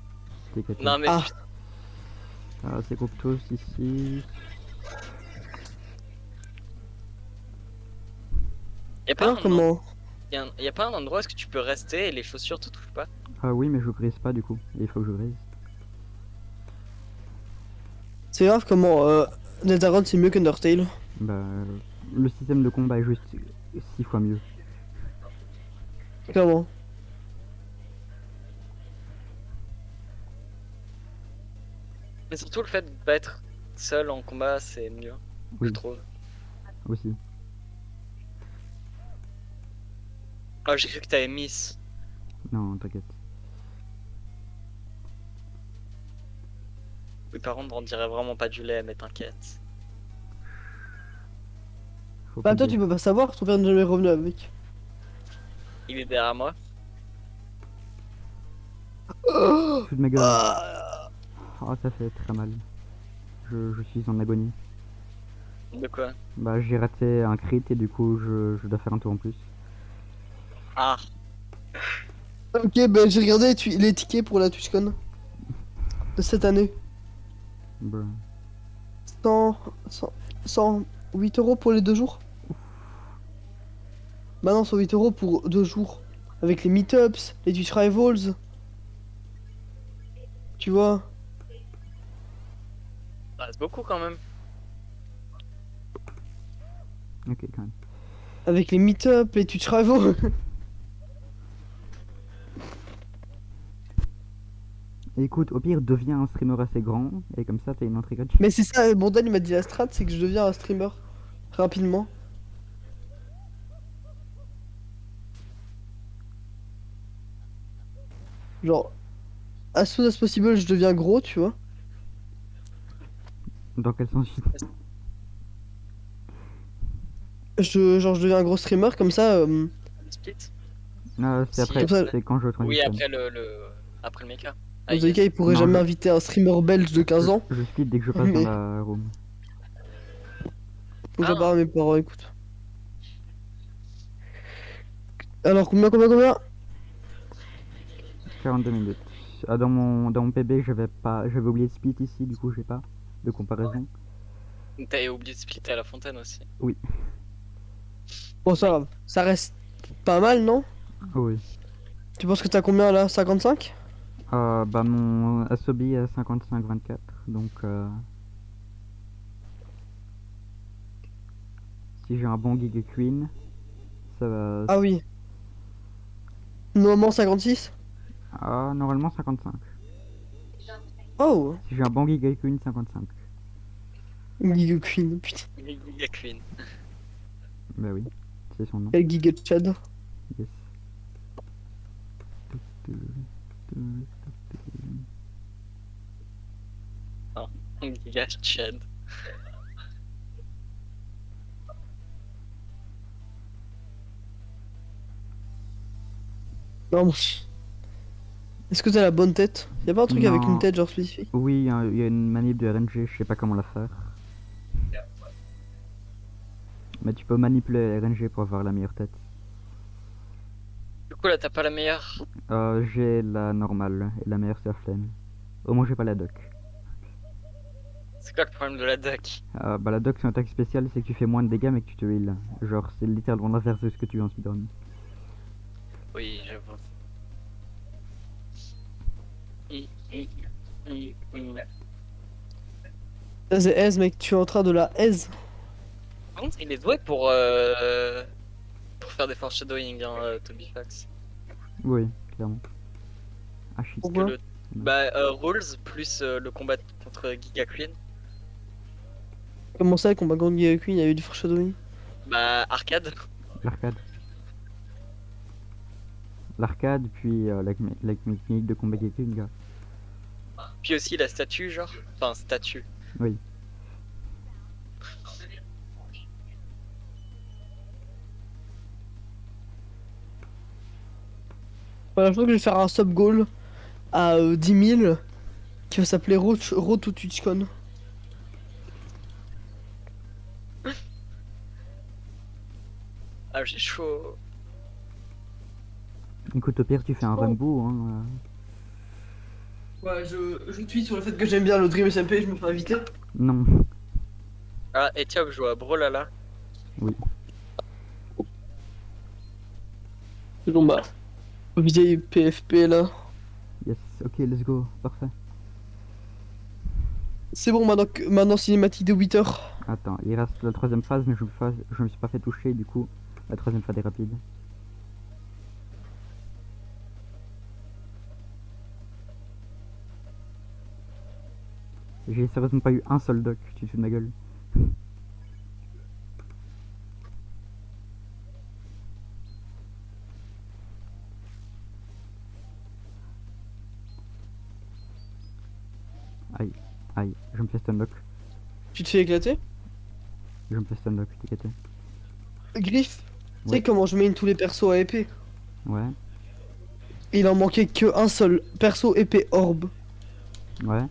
TKT. Non mais Ah. Ah, c'est Coctos ici. y a pas Alors comment? y a pas un endroit où est-ce que tu peux rester et les chaussures te touchent pas? Ah oui, mais je grise pas du coup. Et il faut que je grise. C'est grave comment NetherRealm c'est mieux qu'Undertale. Bah, le système de combat est juste 6 fois mieux. Comment? Mais surtout le fait de pas être seul en combat c'est mieux, je Oui, trouve. aussi. Oh j'ai cru que t'avais miss. Non, t'inquiète. Oui par contre on dirait vraiment pas du lait mais t'inquiète. Faut Bah pas toi dire. tu peux pas savoir, ton père n'est jamais revenu avec. Il est derrière moi. Fous de ma gueule. Ah. Oh, ça fait très mal. Je suis en agonie. De quoi? Bah, j'ai raté un crit et du coup, je dois faire un tour en plus. Ah. Ok, bah j'ai regardé les tickets pour la TwitchCon de cette année. Bruh. 108 € pour les 2 jours. Bah non, 108 € pour 2 jours. Avec les meetups, les Twitch Rivals. Tu vois? Ça reste beaucoup quand même. Ok, quand même. Avec les meetups, les Twitch Rivals. Écoute, au pire, deviens un streamer assez grand et comme ça, t'as une entrée gratuite. Mais c'est ça, Bondan il m'a dit la strat, c'est que je deviens un streamer rapidement. Genre, as soon as possible, je deviens gros, tu vois. Dans quel sens? Je deviens un gros streamer, comme ça. Split. Ah, c'est Si, après, Comme ça- c'est quand je Oui transitionne. après après le mecha. Dans I tous les cas, guess. il pourrait Non, jamais je- inviter un streamer belge de 15 ans. Je split dès que je passe Mais- dans la room. Faut que Ah. j'en parle à mes parents, écoute. Alors, combien? 42 minutes. Ah, dans mon PB, j'avais oublié de split ici, du coup, j'ai pas de comparaison. T'avais oublié de splitter à la fontaine aussi. Bon, ça va. Ça reste pas mal, non? Oh oui. Tu penses que t'as combien là? 55? Bah, mon Asobi est à 55-24, donc si j'ai un bon Giga Queen, ça va. Ah oui. Normalement 56? Ah, normalement 55. Oh! Si j'ai un bon Giga Queen, 55. Giga Queen, putain. Giga Queen. Bah oui, c'est son nom. Quel Giga Chad. Yes. Giga Chad. Non, bon. Est-ce que t'as la bonne tête? Y'a pas un truc avec une Non. tête genre spécifique? Oui, il y a une manip de RNG, je sais pas comment la faire. Mais tu peux manipuler RNG pour avoir la meilleure tête. Du coup, là, t'as pas la meilleure. J'ai la normale et la meilleure c'est la flemme. Au moins j'ai pas la doc. C'est quoi le problème de la doc? Bah la doc son attaque spéciale c'est que tu fais moins de dégâts mais que tu te heal. Genre c'est littéralement l'inverse de ce que tu veux en speedrun. Oui, j'avoue. Ça, c'est aise, mec, tu es en train de la aise. Par contre, il est doué pour faire des foreshadowing, hein, Toby Fox. Oui, clairement. Ah shit. Parce que Pourquoi? Rules plus le combat contre Giga Queen. Comment ça, combat contre Giga Queen, il y a eu du foreshadowing? Bah, arcade. L'arcade. L'arcade puis la mécanique de combat qui est une gars. Puis aussi la statue, genre. Enfin, statue. Oui. Voilà, je crois que je vais faire un sub goal à 10 000 qui va s'appeler Road to TwitchCon. Ah, j'ai chaud. Écoute au pire tu fais un Rambo hein. Ouais, je tweet sur le fait que j'aime bien le Dream SMP, je me fais inviter. Non. Ah, et tiens, je joue à Brawlhalla. Oui. Bon bah, vieille PFP là. Yes. Ok let's go. Parfait. C'est bon, maintenant cinématique de 8 heures. Attends, il reste la troisième phase mais je me suis pas fait toucher du coup la troisième phase est rapide. J'ai sérieusement pas eu un seul doc, tu te fous de ma gueule. Aïe, aïe, je me fais stunlock, Tu te fais éclater? je me fais stunlock, t'inquiète. Griff, tu Ouais. sais comment je mets tous les persos à épée? Ouais, Il en manquait que un seul, perso épée orbe. ouais,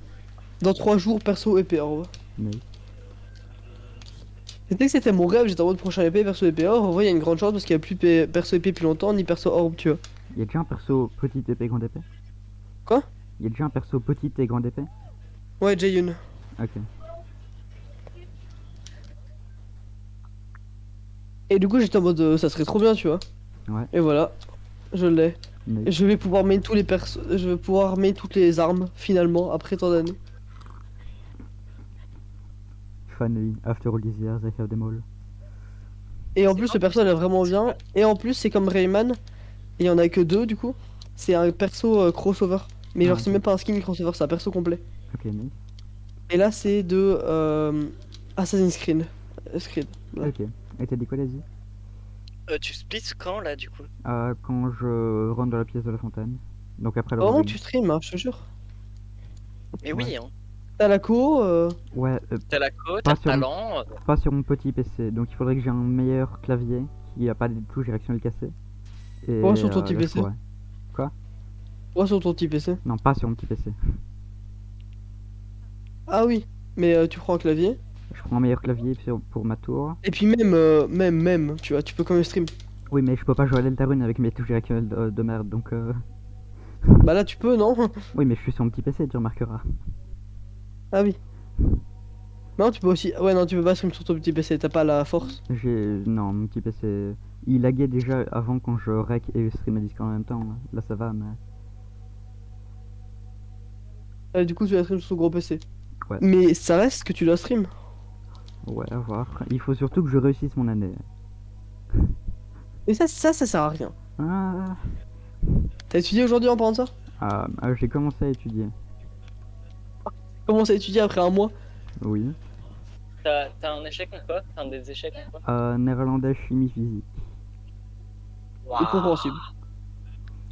Dans 3 jours, perso épée orbe. mais... C'était que c'était mon rêve, j'étais en mode prochain épée, perso épée orbe. En vrai, il y a une grande chance parce qu'il n'y a plus perso épée plus longtemps, ni perso orbe, tu vois. Y'a déjà un perso petite épée, grande épée? Quoi? Y'a déjà un perso petite et grande épée? Ouais, Jayun. Ok. Et du coup, j'étais en mode ça serait trop bien, tu vois. Ouais, Et voilà, je l'ai. mais... Et je vais pouvoir main tous les persos, je vais pouvoir main toutes les armes finalement après tant d'années. Finally, after all these years, I have them all. Et en C'est plus, pas le perso elle est vraiment c'est bien. pas- Et en plus, c'est comme Rayman. Et il y en a que 2 du coup. C'est un perso crossover. Mais Ah, genre, c'est ok. même pas un skin crossover, c'est un perso complet. Ok, mais... Et là, c'est de Assassin's Creed. Creed. Voilà. Ok. Et t'as dit quoi, vas-y? Tu splits quand là, du coup? Quand je rentre dans la pièce de la fontaine. Donc après le Vraiment, reveal. tu stream, hein, je te jure. Mais Ouais. oui, hein. T'as la co. Ouais, T'as la côte, Pas t'as sur le mon- talent. pas sur mon petit PC. Donc il faudrait que j'ai un meilleur clavier qui a pas des touches directionnelles cassées. Et Ouais, sur ton petit là, je PC. pourrais. Ouais, sur ton petit PC. Non, pas sur mon petit PC. Ah oui, mais tu prends un clavier. Je prends un meilleur clavier pour ma tour. Et puis même, tu vois, tu peux quand même stream. Oui, mais je peux pas jouer à Deltarune avec mes touches directionnelles de merde, donc Bah là, tu peux, non? Oui, mais je suis sur mon petit PC, tu remarqueras. Ah oui. Non, tu peux aussi. Ouais, non, tu peux pas stream sur ton petit PC, t'as pas la force. Non, mon petit PC... Il laguait déjà avant quand je rec et stream à Discord en même temps. Là, ça va, mais... Du coup, tu la stream sur ton gros PC. Ouais. Mais ça reste que tu la stream. Ouais, à voir. Il faut surtout que je réussisse mon année. Et ça sert à rien. Ah, T'as étudié aujourd'hui en parlant de ça? j'ai commencé à étudier. Comment ça étudier après un mois? Oui. T'as un échec ou quoi? T'as des échecs ou quoi? Néerlandais, chimie, physique. C'est compréhensible.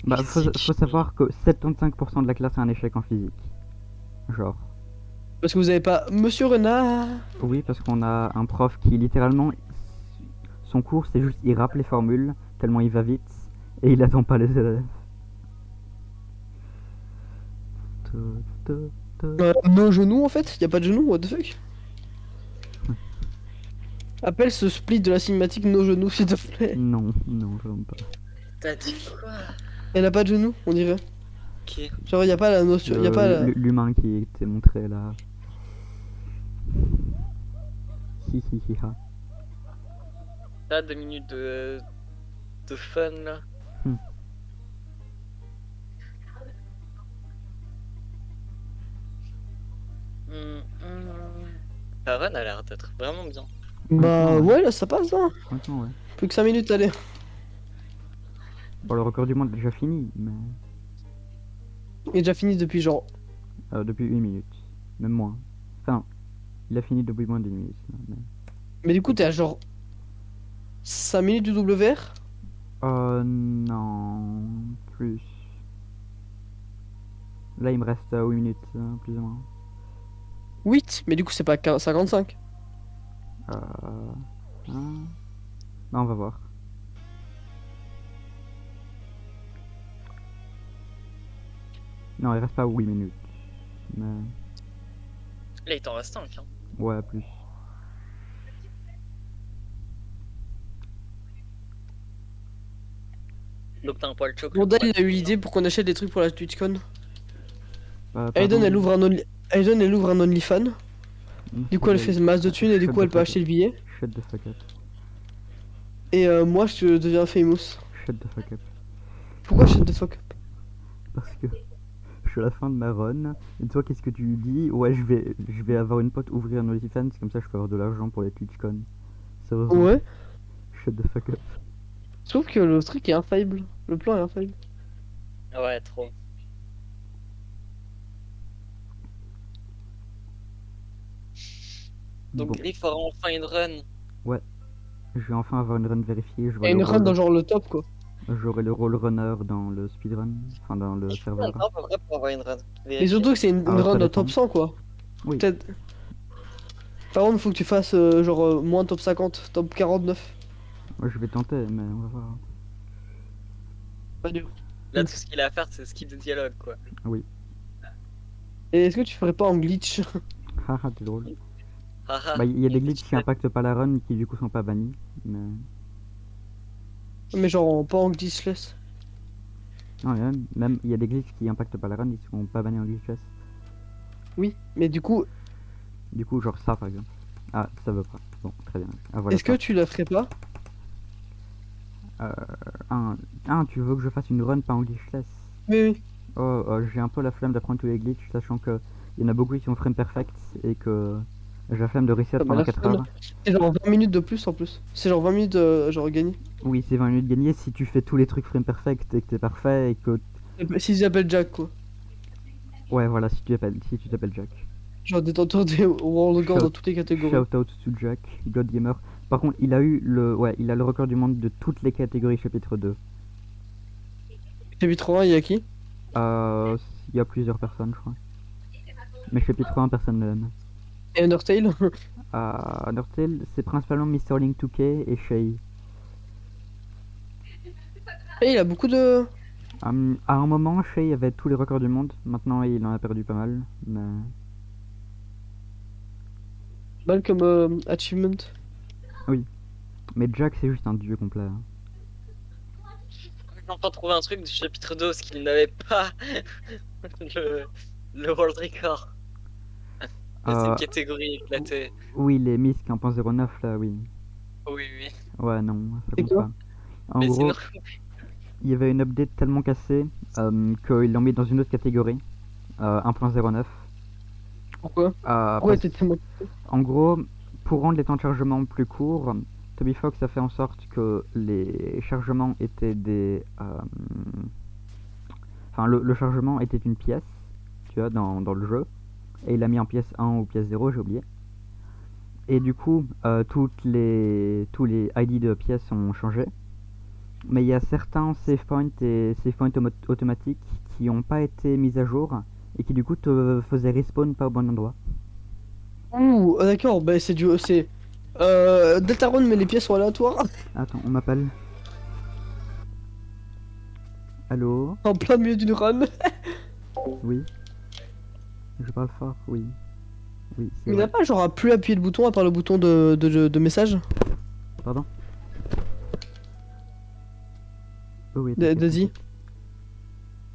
Bah, Physique, faut savoir que 75% de la classe a un échec en physique. Genre. Parce que vous avez pas. Monsieur Renard. Oui, parce qu'on a un prof qui littéralement. Son cours, c'est juste il rappe les formules, tellement il va vite, et il attend pas les élèves. Nos genoux en fait? Y a pas de genoux, what the fuck? Appelle ce split de la cinématique nos genoux, s'il te plaît. Non, non, vraiment pas. T'as dit quoi? Elle a pas de genoux, on dirait. Qui? Genre, y a pas la notion. Y a pas la. L'humain qui était montré là. Hi hi hi ha. Là, 2 minutes de fun là. Hmm. La run a l'air d'être vraiment bien. Bah, Ouais. ouais, là, ça passe, hein. Honnêtement, ouais. Plus que 5 minutes, allez. Bon, le record du monde est déjà fini, mais Il est déjà fini depuis genre. depuis 1 minute. Même moins. Enfin, il a fini depuis moins d'une minute. Là, mais... Mais du coup, t'es à genre. 5 minutes du WR? Non. Plus. Là, il me reste 8 minutes, plus ou moins. 8, mais du coup, c'est pas 55. Hein. Bah, on va voir. Non, il reste pas 8 minutes. Mais... Là, il t'en reste 5. Hein. Ouais, plus. Donc t'as un poil choc. Rondell, il a eu l'idée pour qu'on achète des trucs pour la TwitchCon. Pardon. Aiden, elle ouvre un Aiden, elle ouvre un OnlyFans. Du coup, elle fait masse de thunes et du Shut coup, the elle peut fuck acheter le billet. Shut the fuck up. Et moi, je deviens famous. Shut the fuck up. Pourquoi shut the fuck up? Parce que je suis à la fin de ma run. Et toi, qu'est-ce que tu dis? Ouais, je vais avoir une pote ouvrir un OnlyFans, comme ça je peux avoir de l'argent pour les TwitchCon. Sérieusement. Ouais. Shut the fuck up. Je trouve que le truc est infaillible. Le plan est infaillible. Ouais, trop. Donc Bon, Griff aura enfin une run. je vais enfin avoir une run vérifiée. Et une run dans genre le top, quoi. J'aurai le role runner dans le speedrun, enfin dans le Combien de serveur. temps à peu près pour avoir une run? Et surtout que c'est une Ah, ça run au dépend. top 100, quoi. Oui. Peut-être. Par contre, faut que tu fasses genre moins top 50, top 49. Moi, je vais tenter, mais on va voir. Pas dur. Là, tout ce qu'il a à faire, c'est skip de dialogue, quoi. Et est-ce que tu ferais pas en glitch? Haha, t'es drôle. Haha. Bah, il y a des Mon glitches petit qui impactent pas la run, qui du coup sont pas bannis. Mais... Mais genre pas en glitchless. Non, même il y a des glitches qui impactent pas la run, ils sont pas bannis en glitchless. Oui, mais du coup, Du coup, genre ça par exemple. Ah, ça veut pas. Bon, très bien. Ah, voilà, est-ce que tu la ferais pas? tu veux que je fasse une run pas en glitchless? Oui, oui. J'ai un peu la flemme d'apprendre tous les glitches, sachant que il y en a beaucoup qui sont frame perfect et que j'ai la flemme de reset Ah, bah, pendant la 4 flemme. heures. C'est genre 20 minutes de plus en plus. C'est genre 20 minutes genre gagné. Oui, c'est 20 minutes gagnées si tu fais tous les trucs frame perfect et que t'es parfait et que... S'ils appellent Jack, quoi. Ouais, voilà, si tu t'appelles Jack. Genre détenteur des World Record dans toutes les catégories. Shout out to Jack, God Gamer. Par contre, il a le record du monde de toutes les catégories chapitre 2. Chapitre 1, il y a qui? Il y a plusieurs personnes, je crois. Mais chapitre 1, personne ne l'aime. Et Undertale? Undertale, c'est principalement Mr. Link 2K et Shay. Et il a beaucoup de. À un moment, Shay avait tous les records du monde. Maintenant, il en a perdu pas mal. Mais... Mal comme achievement. mais Jack, c'est juste un dieu complet. Hein. J'ai enfin trouvé un truc du chapitre 2 parce qu'il n'avait pas le World Record. C'est une Euh, catégorie éclatée. oui, les MISC 1.09 là, oui. Oui, oui. Ouais, non, ça C'est compte quoi pas. En Mais gros, sinon, il y avait une update tellement cassée qu'ils l'ont mis dans une autre catégorie, 1.09. Pourquoi? Euh, Pourquoi parce- t'es tellement. En gros, pour rendre les temps de chargement plus courts, Toby Fox a fait en sorte que les chargements étaient Enfin, le chargement était une pièce, tu vois, dans le jeu. Et il l'a mis en pièce 1 ou pièce 0, j'ai oublié. Et du coup, tous les ID de pièces ont changé. Mais il y a certains save points et save points automatiques qui n'ont pas été mis à jour et qui du coup te faisaient respawn pas au bon endroit. Ouh, d'accord, bah c'est du. C'est. Deltarune, mais les pièces sont aléatoires. Attends, on m'appelle. Allô? En plein milieu d'une run. Oui. Je parle fort, oui. Oui, c'est Il vrai. n'a pas genre à plus appuyer le bouton à part le bouton de message? Pardon? Oh oui, De t'inquiète, Zi.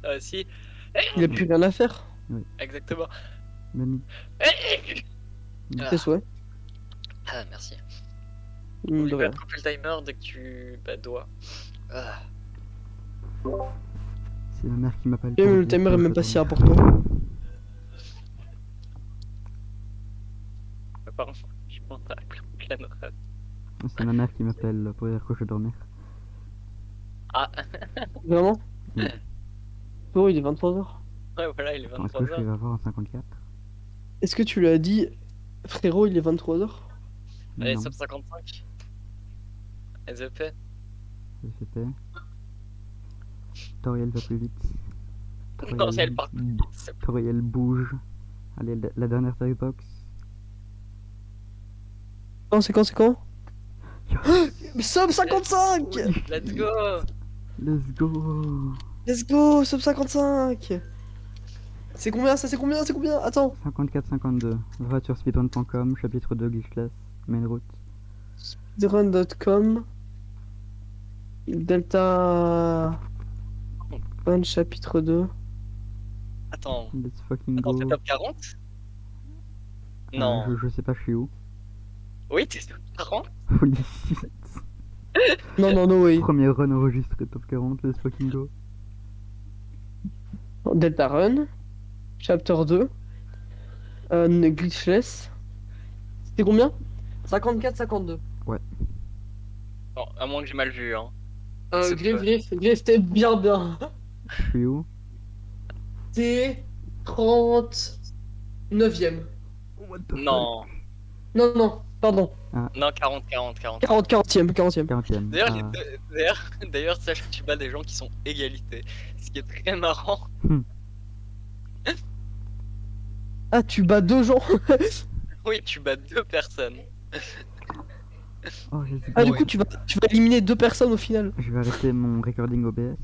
t'inquiète. Si. Il a plus rien à faire. Exactement. Mamie. Ah, Tes souhaits. ah, merci. De N'oublie pas rien. de couper le timer dès que tu dois. Ah. C'est ma mère qui m'appelle. Et pour le dire timer que est je même dois pas si dormir. important. Pardon, je pense à pleine rêve. C'est ma mère qui m'appelle pour dire que je dois dormir. Ah, Vraiment? Oui. Oh, il est 23h. ouais, voilà, il est Attends, est-ce que je 23h. vais avoir un 54? Est-ce que tu lui as dit, frérot, il est 23h? Allez, Non, sub 55. SVP. SCP. Toriel va plus vite. Non, elle part plus vite. Toriel bouge. Allez, la dernière taille box. Non, c'est quand? Sub 55! Let's go! Let's go! Let's go, sub 55! C'est combien ça? C'est combien? Attends! 54-52. Va sur speedrun.com, chapitre 2 glitchless, main route. Speedrun.com Delta 1 chapitre 2. Attends, Let's fucking attends, go. t'es top 40? Non. Je sais pas, je suis où. Oui, t'es top 40? Holy shit. Non, no way. Premier run enregistré top 40, let's fucking go. Delta Run, Chapter 2, Glitchless. C'était combien? 54-52. Bon, à moins que j'ai mal vu, hein. C'est Griff, t'es bien. Je suis où? T'es 39ème. What the Non, Non, pardon. non, 40. 40ème. 40ème. D'ailleurs, Ah. d'ailleurs, sache que tu bats des gens qui sont égalité. Ce qui est très marrant. Ah, tu bats 2 gens. Oui, tu bats 2 personnes. Oh, let's Ah, go. du coup, tu vas éliminer 2 personnes au final. Je vais arrêter mon recording OBS.